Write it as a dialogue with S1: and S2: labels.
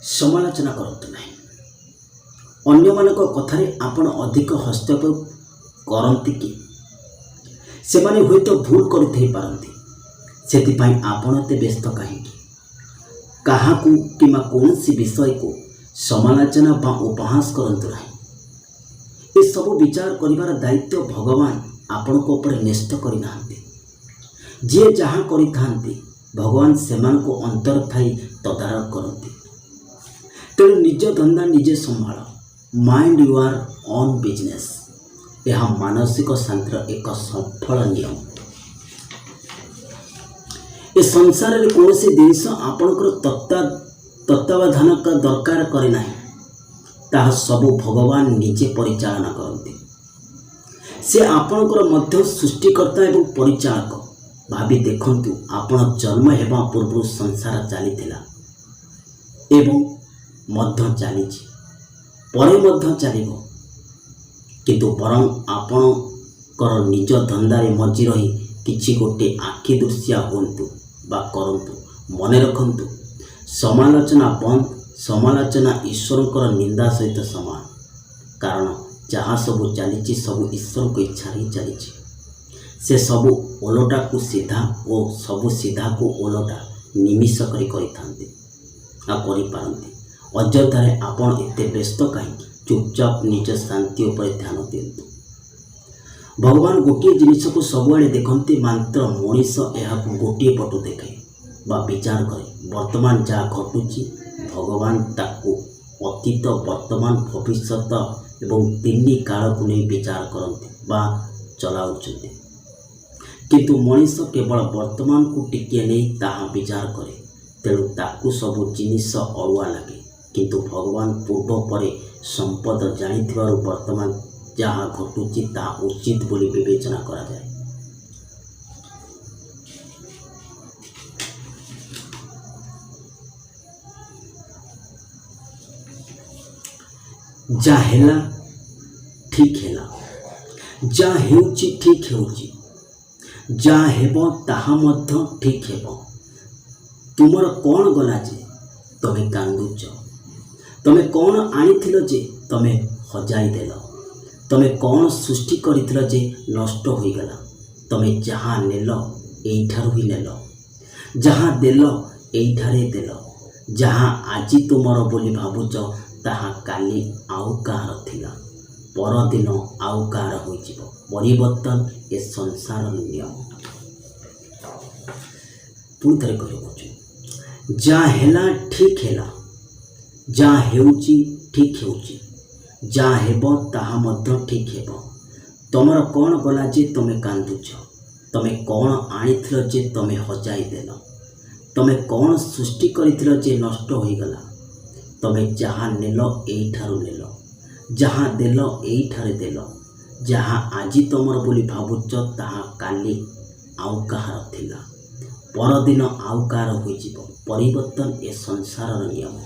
S1: समालोचना करतु नहीं। अन्यमानक कथारे आपण अधिक हस्तक्षेप करती कि सेमाने हुए तो भूल करथै पारंती, सेतिपाई आपण एते व्यस्त कहीं काहाकू किमा कौनसी विषय को समालोचना बा उपहास करतु नहीं। ये सब विचार करिवार दायित्व भगवान आपण को ऊपर न्यस्त करि नाहंती। जे जहाँ करिथांती भगवान सेमान को अंतर थाई तदारक करती। तेणु निज धंदा निजे संभाल, माइंड युआर ओन बिजनेस। यह मानसिक शांतिर एक सफल नियम। ए संसार रे कौनसी जिनिस आपणकर तत्वावधान का दरकार करे नाही, ताहा सबु भगवान निजे परिचालना करती। से आपणकर मध्य सृष्टिकर्ता एवं परिचालक। भाभी देखंतु आपण जन्म हेबा पूर्व संसार चलीथिला एवं मध्य चलीछि, परे मध्य चलिबो, किंतु बरं आपणकर निज धंदारे मझी रही किछि गोटे आखि दृश्या हुंतु बा करंतु। मने रखंतु समालोचना बंद, समालोचना ईश्वरकर निंदा सहित समान। कारण जहाँ सबू चली सबू ईश्वर को इच्छा ही चली। से सबू ओलटा को सीधा और सबू सीधा को ओलटा निमिष करि अयोध्यारे आपण एते व्यस्त कहीं चुपचाप निज शांति उपर ध्यान दिंतु। भगवान गोटे जिनिस को सबुआड़े देखते, मात्र मनीष यह गोटे पटु देखे बा विचार करे। वर्तमान जहाँ घटुची भगवान ताकू अतीत, वर्तमान, भविष्यत एवं तीन काल को नहीं विचार करते बा चलाउछन्ति। किंतु मनीष केवल वर्तमान को टिके नहीं ताहा विचार करे, तेणु ताकू सबु जिनिस अड़ुआ लगे। किंतु भगवान पूर्व परे संपद जानिथिबारु वर्तमान जहाँ घटुची ताहा उचित बोली विवेचना करा जाए। जा हेला ठीक हेला, जा हेउची ठीक हेउची, जा हेबो ताहा मध्य ठीक हेबो। तुमर कौन गला जे तमे कांदुच, तमे कौन आनिथिलो जे तमे हजाई देल, तमे कौन सृष्टि करिथिलो जे नष्ट होई गला। तमे जहाँ नेल एइठारु ही नेल, जहाँ देल एइठारे देल। जहाँ आजी तुमर बोली भाबुच ताहा काली आउ काहार थिला, परदिन आउ काहार होइजिवो। परिवर्तन ए संसार नियम। पुणी थे कहूँ, जा हेला ठीक हेला, जा हेउची ठीक हेउची, जा हेबो ताहा मध्य ठीक हेबो। तमर कौन गला जे तमे कांदुछ, तमे कौन आनिथिलो जे तमे हजाई देल, तमे कौन सृष्टि करिथिलो जे नष्ट होई गला। तमे जहाँ नेल एइठारु नेल, जहाँ देल एइठारे देल। जहाँ आजी तमर बोली भाबुच ताहा काली आउ काहार थिला, परदिन आउ काहार होइजिवो। परिवर्तन ए संसार नियम।